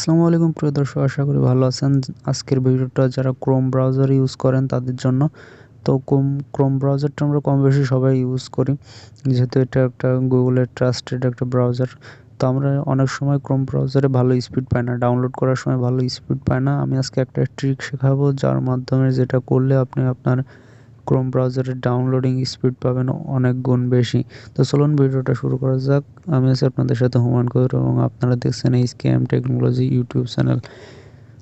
আসসালামু আলাইকুম প্রিয় দর্শক, আশা করি ভালো আছেন। আজকের ভিডিওটা যারা ক্রোম ব্রাউজার ইউজ করেন তাদের জন্য। তো ক্রোম ব্রাউজারটা আমরা কম বেশি সবাই ইউজ করি, যেহেতু এটা একটা গুগলের ট্রাস্টেড একটা ব্রাউজার। তো আমরা অনেক সময় ক্রোম ব্রাউজারে ভালো স্পিড পাই না, ডাউনলোড করার সময় ভালো স্পিড পায় না। আমি আজকে একটা ট্রিক শেখাবো, যার মাধ্যমে যেটা করলে আপনি আপনার ক্রোম ব্রাউজারের ডাউনলোডিং স্পিড পাবেন অনেক গুণ বেশি। তো চলুন ভিডিওটা শুরু করা যাক। আমি আছি আপনাদের সাথে হুমায়ুন কবির এবং আপনারা দেখছেন এই স্ক্যাম টেকনোলজি ইউটিউব চ্যানেল।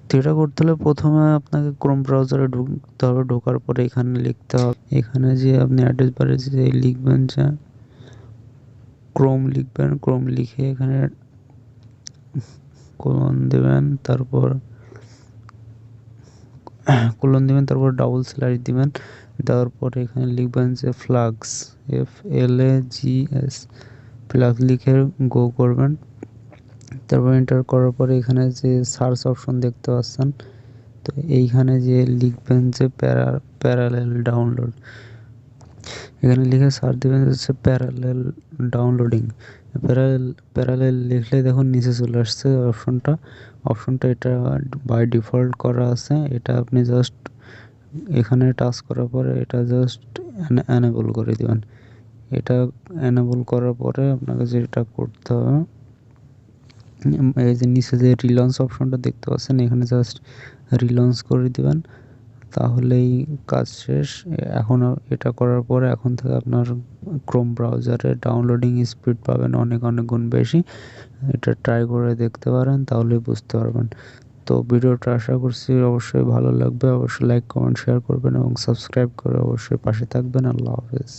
তো এটা করতে হলে প্রথমে আপনাকে ক্রোম ব্রাউজারে ঢুকতে হবে। ঢোকার পরে এখানে লিখতে হবে, এখানে যে আপনি অ্যাড্রেস বারে যে লিখবেন, যে ক্রোম লিখবেন, ক্রোম লিখে এখানে কোলন দেবেন, তারপর তারপর ডাবল স্ল্যাশ দিবেন। দেওয়ার পরে এখানে লিখবেন যে ফ্লাক্স, FLAGS, ফ্লাক্স লিখে গো করবেন। তারপর এন্টার করার পরে এখানে যে সার্চ অপশন দেখতে পাচ্ছেন, তো এইখানে যে লিখবেন যে প্যারালেল ডাউনলোড, এখানে লিখে সার্চ দিবেন হচ্ছে প্যারালেল ডাউনলোডিং। প্যারালেল লিখলে দেখুন নিচে চলে আসছে অপশনটা এটা বাই ডিফল্ট করা আছে। এটা আপনি জাস্ট এখানে টাচ করার পরে এটা জাস্ট এনেবল করে দিবেন। এটা এনেবল করার পরে আপনাকে যেটা করতে হবে, এই যে নিচে যে রিলঞ্চ অপশনটা দেখতে পাচ্ছেন, এখানে জাস্ট রিলঞ্চ করে দিবেন, তাহলেই কাজ শেষ। এখন এটা করার পরে এখন থেকে আপনার ক্রোম ব্রাউজারে ডাউনলোডিং স্পিড পাবেন অনেক অনেক গুণ বেশি। এটা ট্রাই করে দেখতে পারেন, তাহলে বুঝতে পারবেন। তো ভিডিওটা আশা করছি অবশ্যই ভালো লাগবে। অবশ্যই লাইক কমেন্ট শেয়ার করবেন এবং সাবস্ক্রাইব করে অবশ্যই পাশে থাকবেন। আল্লাহ হাফেজ।